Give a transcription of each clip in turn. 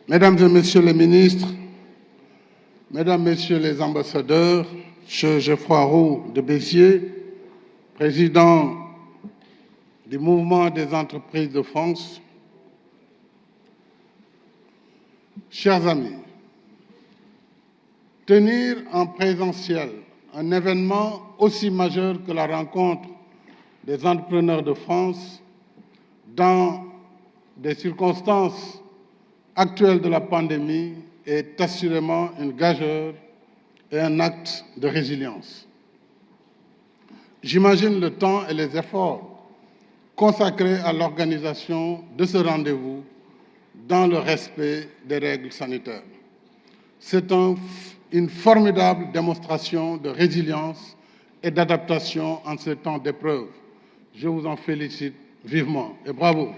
Mesdames et Messieurs les ministres, Mesdames, Messieurs les ambassadeurs, M. Geoffroy Roux de Béziers, président du Mouvement des entreprises de France, chers amis, tenir en présentiel un événement aussi majeur que la rencontre des entrepreneurs de France dans des circonstances actuelles de la pandémie est assurément une gageure et un acte de résilience. J'imagine le temps et les efforts consacrés à l'organisation de ce rendez-vous dans le respect des règles sanitaires. C'est une formidable démonstration de résilience et d'adaptation en ce temps d'épreuve. Je vous en félicite vivement et bravo.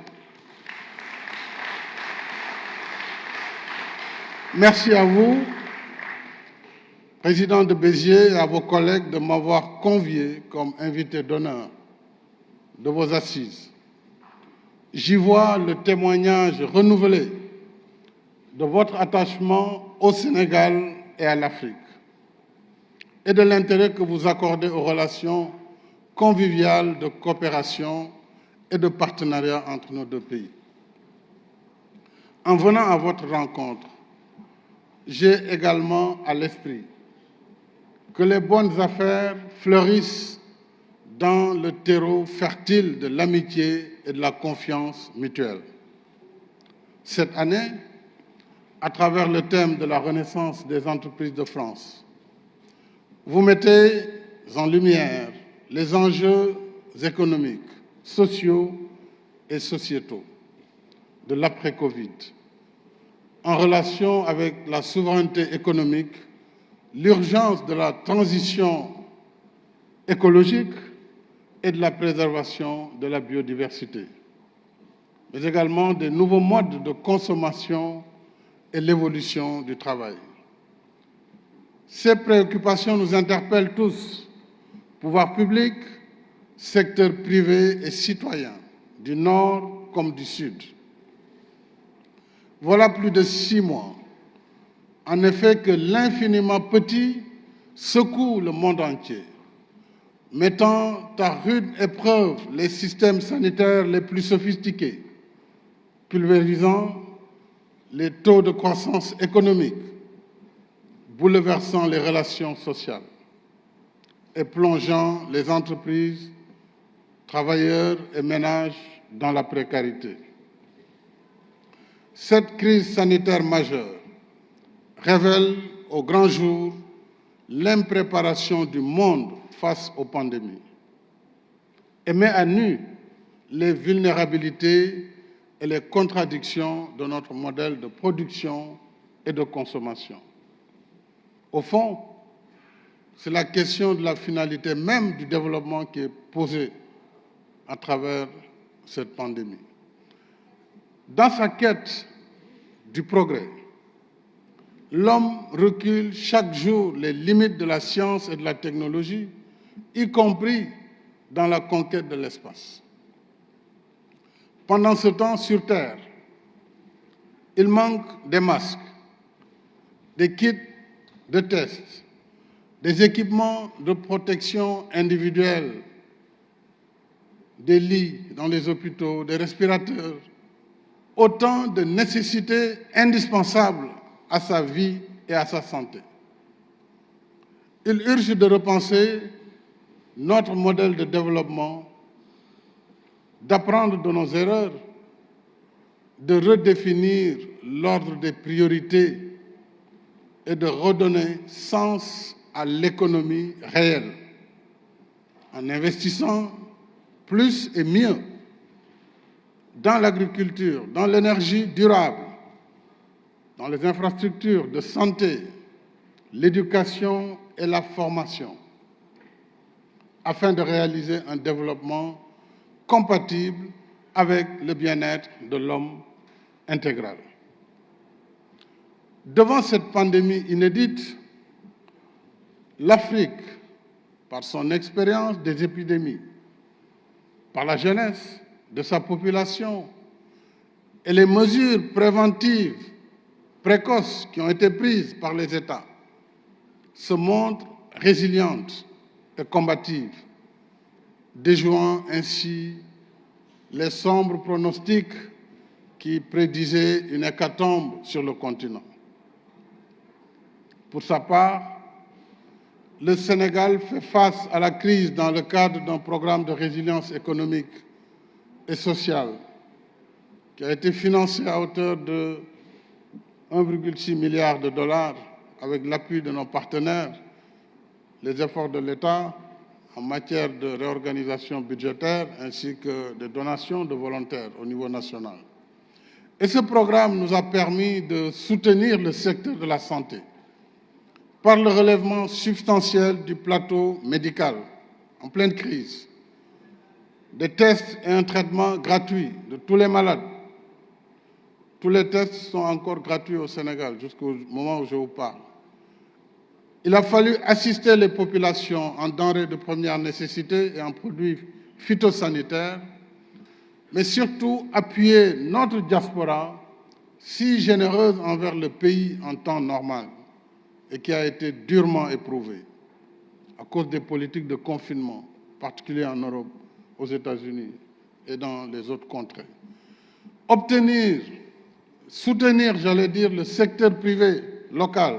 Merci à vous, président de Béziers, et à vos collègues de m'avoir convié comme invité d'honneur de vos assises. J'y vois le témoignage renouvelé de votre attachement au Sénégal et à l'Afrique et de l'intérêt que vous accordez aux relations conviviales de coopération et de partenariat entre nos deux pays. En venant à votre rencontre, j'ai également à l'esprit que les bonnes affaires fleurissent dans le terreau fertile de l'amitié et de la confiance mutuelle. Cette année, à travers le thème de la renaissance des entreprises de France, vous mettez en lumière les enjeux économiques, sociaux et sociétaux de l'après-Covid, en relation avec la souveraineté économique, l'urgence de la transition écologique et de la préservation de la biodiversité, mais également des nouveaux modes de consommation et l'évolution du travail. Ces préoccupations nous interpellent tous, pouvoirs publics, secteur privé et citoyens, du Nord comme du Sud. Voilà plus de 6 mois, en effet, que l'infiniment petit secoue le monde entier, mettant à rude épreuve les systèmes sanitaires les plus sophistiqués, pulvérisant les taux de croissance économique, bouleversant les relations sociales et plongeant les entreprises, travailleurs et ménages dans la précarité. Cette crise sanitaire majeure révèle au grand jour l'impréparation du monde face aux pandémies et met à nu les vulnérabilités et les contradictions de notre modèle de production et de consommation. Au fond, c'est la question de la finalité même du développement qui est posée à travers cette pandémie. Dans sa quête du progrès, l'homme recule chaque jour les limites de la science et de la technologie, y compris dans la conquête de l'espace. Pendant ce temps, sur Terre, il manque des masques, des kits de tests, des équipements de protection individuelle, des lits dans les hôpitaux, des respirateurs, autant de nécessités indispensables à sa vie et à sa santé. Il urge de repenser notre modèle de développement, d'apprendre de nos erreurs, de redéfinir l'ordre des priorités et de redonner sens à l'économie réelle, en investissant plus et mieux dans l'agriculture, dans l'énergie durable, dans les infrastructures de santé, l'éducation et la formation, afin de réaliser un développement compatible avec le bien-être de l'homme intégral. Devant cette pandémie inédite, l'Afrique, par son expérience des épidémies, par la jeunesse de sa population et les mesures préventives précoces qui ont été prises par les États se montrent résilientes et combatives, déjouant ainsi les sombres pronostics qui prédisaient une hécatombe sur le continent. Pour sa part, le Sénégal fait face à la crise dans le cadre d'un programme de résilience économique et sociale qui a été financé à hauteur de 1,6 milliard de dollars avec l'appui de nos partenaires, les efforts de l'État en matière de réorganisation budgétaire ainsi que de donations de volontaires au niveau national. Et ce programme nous a permis de soutenir le secteur de la santé par le relèvement substantiel du plateau médical en pleine crise, des tests et un traitement gratuit de tous les malades. Tous les tests sont encore gratuits au Sénégal jusqu'au moment où je vous parle. Il a fallu assister les populations en denrées de première nécessité et en produits phytosanitaires, mais surtout appuyer notre diaspora si généreuse envers le pays en temps normal et qui a été durement éprouvée à cause des politiques de confinement, en particulier en Europe, aux États-Unis et dans les autres contrées. Soutenir, j'allais dire, le secteur privé local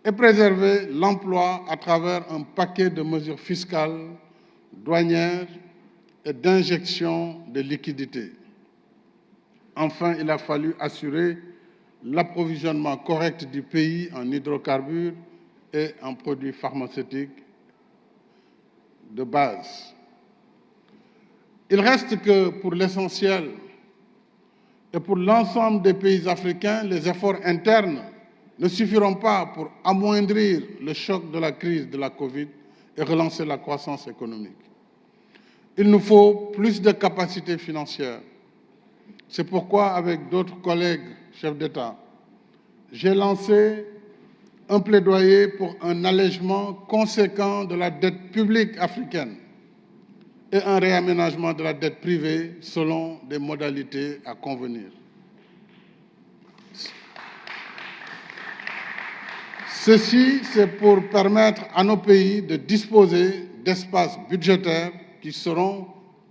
et préserver l'emploi à travers un paquet de mesures fiscales, douanières et d'injection de liquidités. Enfin, il a fallu assurer l'approvisionnement correct du pays en hydrocarbures et en produits pharmaceutiques de base. Il reste que, pour l'essentiel et pour l'ensemble des pays africains, les efforts internes ne suffiront pas pour amoindrir le choc de la crise de la Covid et relancer la croissance économique. Il nous faut plus de capacités financières. C'est pourquoi, avec d'autres collègues chefs d'État, j'ai lancé un plaidoyer pour un allègement conséquent de la dette publique africaine et un réaménagement de la dette privée selon des modalités à convenir. Ceci, c'est pour permettre à nos pays de disposer d'espaces budgétaires qui seront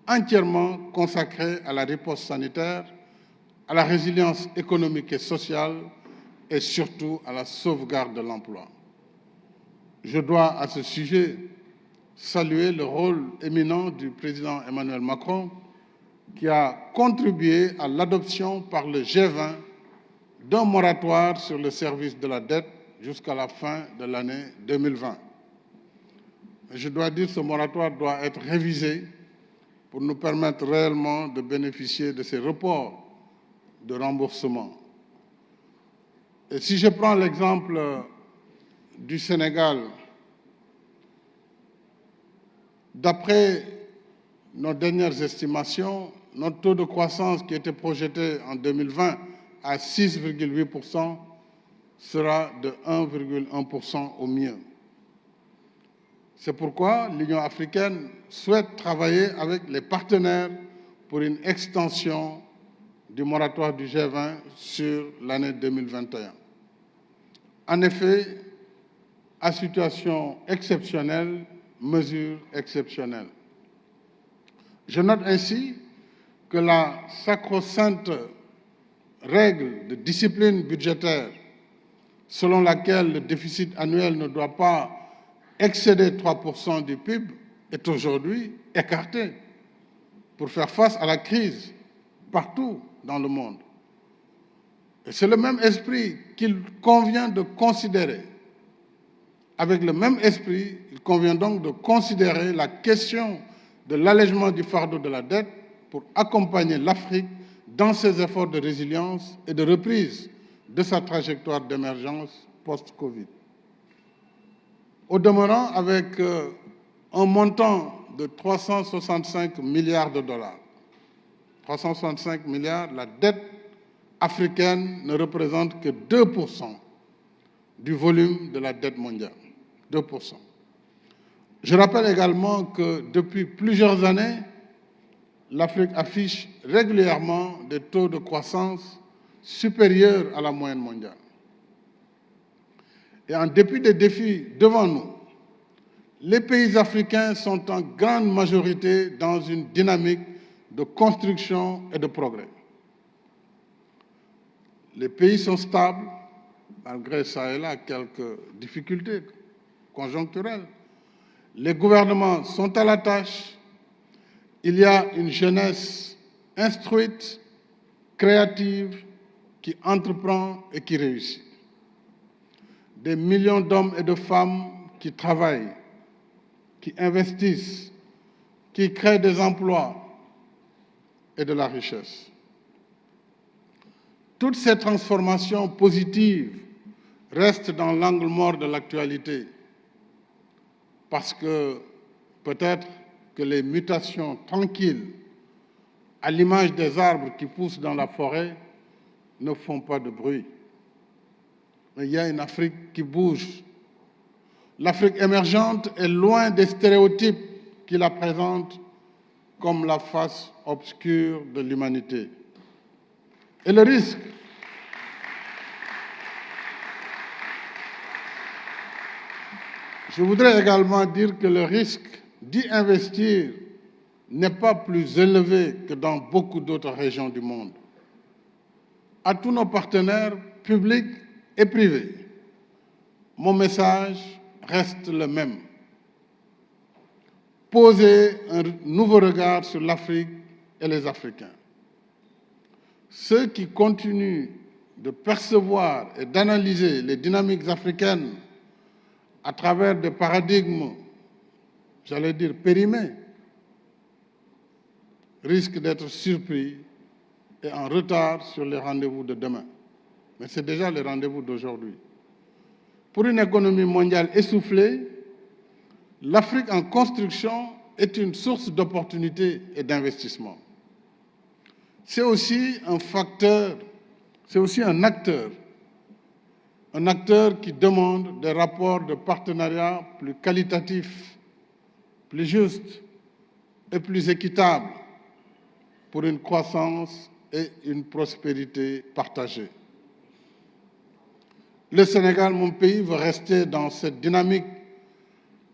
entièrement consacrés à la riposte sanitaire, à la résilience économique et sociale et surtout à la sauvegarde de l'emploi. Je dois à ce sujet saluer le rôle éminent du président Emmanuel Macron qui a contribué à l'adoption par le G20 d'un moratoire sur le service de la dette jusqu'à la fin de l'année 2020. Je dois dire que ce moratoire doit être révisé pour nous permettre réellement de bénéficier de ces reports de remboursement. Et si je prends l'exemple du Sénégal, d'après nos dernières estimations, notre taux de croissance qui était projeté en 2020 à 6,8% sera de 1,1% au mieux. C'est pourquoi l'Union africaine souhaite travailler avec les partenaires pour une extension du moratoire du G20 sur l'année 2021. En effet, à situation exceptionnelle, mesure exceptionnelle. Je note ainsi que la sacro-sainte règle de discipline budgétaire selon laquelle le déficit annuel ne doit pas excéder 3% du PIB est aujourd'hui écartée pour faire face à la crise partout dans le monde. Et c'est le même esprit qu'il convient de considérer. Avec le même esprit, il convient donc de considérer la question de l'allègement du fardeau de la dette pour accompagner l'Afrique dans ses efforts de résilience et de reprise de sa trajectoire d'émergence post-Covid. Au demeurant, avec un montant de 365 milliards de dollars, 365 milliards, la dette africaine ne représente que 2% du volume de la dette mondiale. 2%. Je rappelle également que depuis plusieurs années, l'Afrique affiche régulièrement des taux de croissance supérieurs à la moyenne mondiale. Et en dépit des défis devant nous, les pays africains sont en grande majorité dans une dynamique de construction et de progrès. Les pays sont stables, malgré ça et là quelques difficultés conjoncturelles. Les gouvernements sont à la tâche. Il y a une jeunesse instruite, créative, qui entreprend et qui réussit. Des millions d'hommes et de femmes qui travaillent, qui investissent, qui créent des emplois et de la richesse. Toutes ces transformations positives restent dans l'angle mort de l'actualité, parce que peut-être que les mutations tranquilles, à l'image des arbres qui poussent dans la forêt, ne font pas de bruit. Mais il y a une Afrique qui bouge. L'Afrique émergente est loin des stéréotypes qui la présentent comme la face obscure de l'humanité. Et le risque, je voudrais également dire que le risque d'y investir n'est pas plus élevé que dans beaucoup d'autres régions du monde. À tous nos partenaires publics et privés, mon message reste le même. Poser un nouveau regard sur l'Afrique et les Africains. Ceux qui continuent de percevoir et d'analyser les dynamiques africaines à travers des paradigmes, j'allais dire périmés, risquent d'être surpris et en retard sur les rendez-vous de demain. Mais c'est déjà les rendez-vous d'aujourd'hui. Pour une économie mondiale essoufflée, l'Afrique en construction est une source d'opportunités et d'investissement. C'est aussi un facteur, c'est aussi un acteur qui demande des rapports de partenariat plus qualitatifs, plus justes et plus équitables pour une croissance et une prospérité partagée. Le Sénégal, mon pays, veut rester dans cette dynamique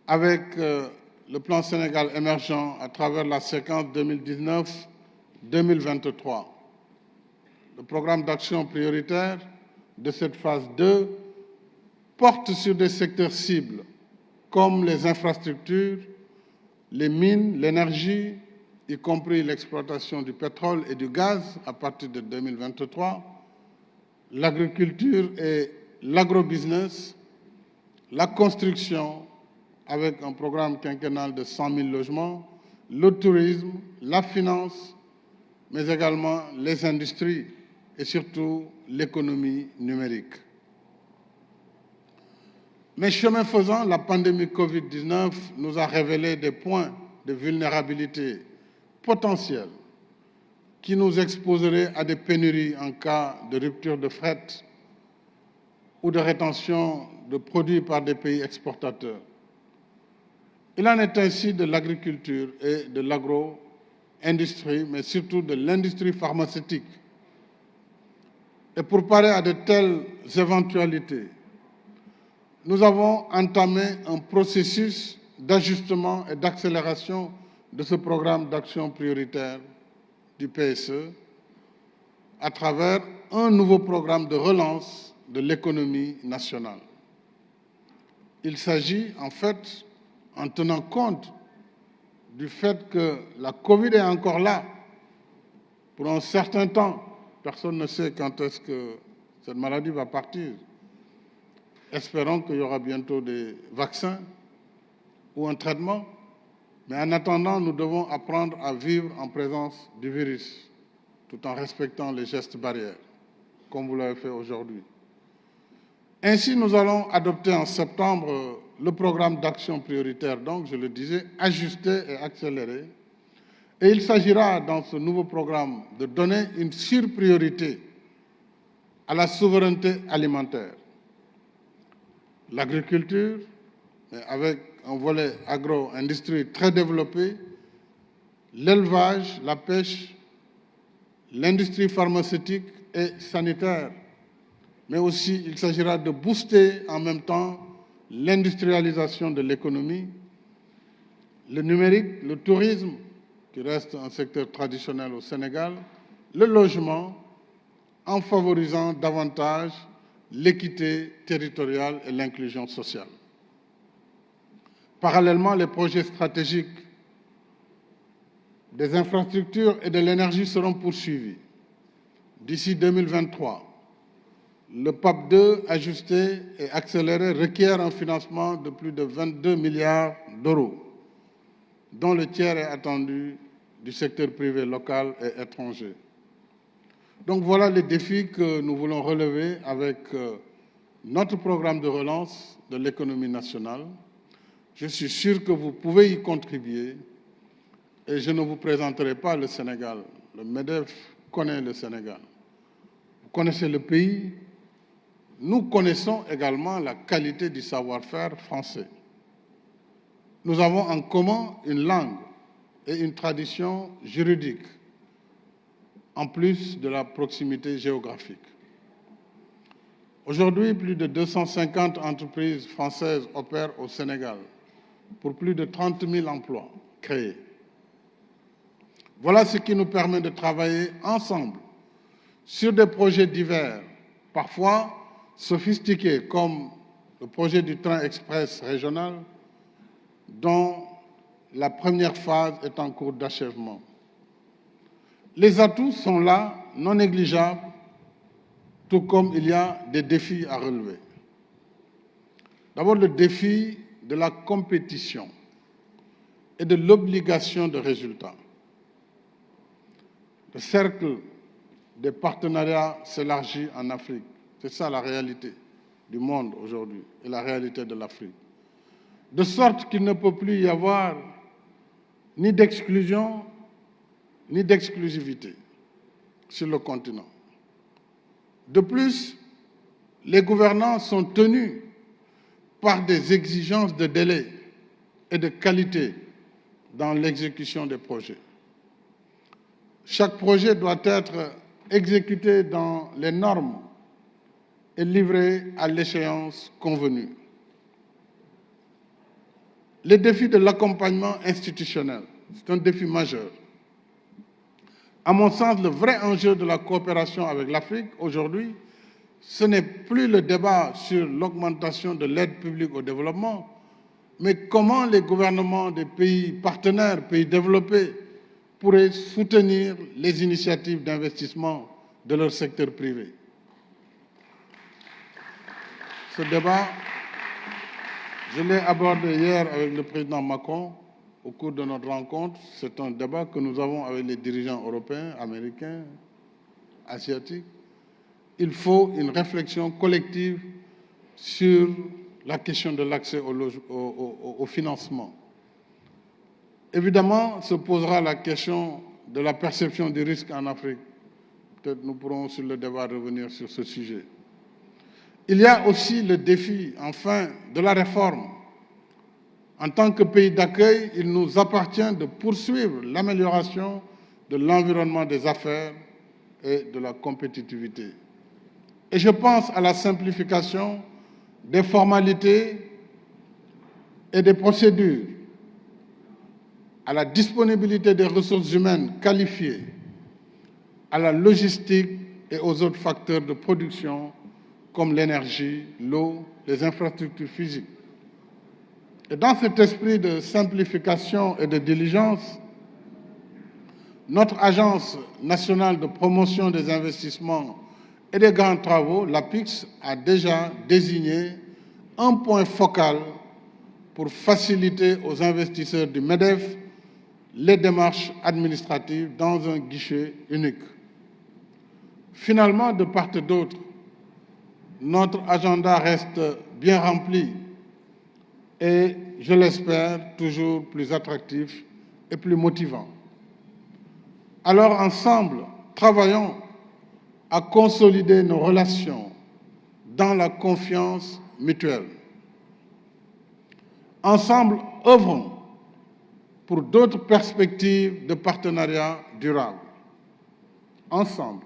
avec le plan Sénégal émergent à travers la séquence 2019-2023. Le programme d'action prioritaire de cette phase 2 porte sur des secteurs cibles comme les infrastructures, les mines, l'énergie, y compris l'exploitation du pétrole et du gaz à partir de 2023, l'agriculture et l'agrobusiness, la construction avec un programme quinquennal de 100 000 logements, le tourisme, la finance, mais également les industries et surtout l'économie numérique. Mais chemin faisant, la pandémie Covid-19 nous a révélé des points de vulnérabilité potentiels qui nous exposeraient à des pénuries en cas de rupture de fret ou de rétention de produits par des pays exportateurs. Il en est ainsi de l'agriculture et de l'agro-industrie, mais surtout de l'industrie pharmaceutique. Et pour parer à de telles éventualités, nous avons entamé un processus d'ajustement et d'accélération de ce programme d'action prioritaire du PSE à travers un nouveau programme de relance de l'économie nationale. Il s'agit en fait, en tenant compte du fait que la Covid est encore là pour un certain temps. Personne ne sait quand est-ce que cette maladie va partir. Espérons qu'il y aura bientôt des vaccins ou un traitement. Mais en attendant, nous devons apprendre à vivre en présence du virus, tout en respectant les gestes barrières, comme vous l'avez fait aujourd'hui. Ainsi, nous allons adopter en septembre le programme d'action prioritaire, donc, je le disais, ajusté et accéléré. Et il s'agira, dans ce nouveau programme, de donner une surpriorité à la souveraineté alimentaire. L'agriculture, avec un volet agro-industrie très développé, l'élevage, la pêche, l'industrie pharmaceutique et sanitaire, mais aussi il s'agira de booster en même temps l'industrialisation de l'économie, le numérique, le tourisme, qui reste un secteur traditionnel au Sénégal, le logement, en favorisant davantage l'équité territoriale et l'inclusion sociale. Parallèlement, les projets stratégiques des infrastructures et de l'énergie seront poursuivis. D'ici 2023, le PAP 2 ajusté et accéléré requiert un financement de plus de 22 milliards d'euros, dont le tiers est attendu du secteur privé local et étranger. Donc voilà les défis que nous voulons relever avec notre programme de relance de l'économie nationale. Je suis sûr que vous pouvez y contribuer et je ne vous présenterai pas le Sénégal. Le MEDEF connaît le Sénégal. Vous connaissez le pays. Nous connaissons également la qualité du savoir-faire français. Nous avons en commun une langue et une tradition juridique, en plus de la proximité géographique. Aujourd'hui, plus de 250 entreprises françaises opèrent au Sénégal pour plus de 30 000 emplois créés. Voilà ce qui nous permet de travailler ensemble sur des projets divers, parfois sophistiqués, comme le projet du train express régional, dont la première phase est en cours d'achèvement. Les atouts sont là, non négligeables, tout comme il y a des défis à relever. D'abord, le défi de la compétition et de l'obligation de résultat. Le cercle des partenariats s'élargit en Afrique. C'est ça la réalité du monde aujourd'hui et la réalité de l'Afrique. De sorte qu'il ne peut plus y avoir ni d'exclusion ni d'exclusivité sur le continent. De plus, les gouvernants sont tenus par des exigences de délai et de qualité dans l'exécution des projets. Chaque projet doit être exécuté dans les normes et livré à l'échéance convenue. Les défis de l'accompagnement institutionnel, c'est un défi majeur. À mon sens, le vrai enjeu de la coopération avec l'Afrique aujourd'hui, ce n'est plus le débat sur l'augmentation de l'aide publique au développement, mais comment les gouvernements des pays partenaires, pays développés, pourraient soutenir les initiatives d'investissement de leur secteur privé. Ce débat, je l'ai abordé hier avec le président Macron au cours de notre rencontre. C'est un débat que nous avons avec les dirigeants européens, américains, asiatiques. Il faut une réflexion collective sur la question de l'accès au financement. Évidemment, se posera la question de la perception du risque en Afrique. Peut-être nous pourrons, sur le débat, revenir sur ce sujet. Il y a aussi le défi, enfin, de la réforme. En tant que pays d'accueil, il nous appartient de poursuivre l'amélioration de l'environnement des affaires et de la compétitivité. Et je pense à la simplification des formalités et des procédures, à la disponibilité des ressources humaines qualifiées, à la logistique et aux autres facteurs de production comme l'énergie, l'eau, les infrastructures physiques. Et dans cet esprit de simplification et de diligence, notre Agence nationale de promotion des investissements et des grands travaux, l'APIX, a déjà désigné un point focal pour faciliter aux investisseurs du MEDEF les démarches administratives dans un guichet unique. Finalement, de part et d'autre, notre agenda reste bien rempli et, je l'espère, toujours plus attractif et plus motivant. Alors, ensemble, travaillons à consolider nos relations dans la confiance mutuelle. Ensemble, œuvrons pour d'autres perspectives de partenariat durable. Ensemble,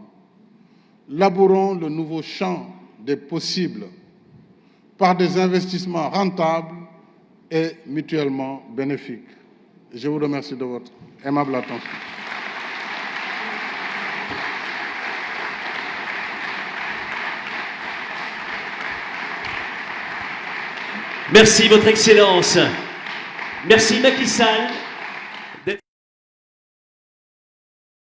labourons le nouveau champ des possibles par des investissements rentables et mutuellement bénéfiques. Je vous remercie de votre aimable attention. Merci, Votre Excellence. Merci, Macky Sall.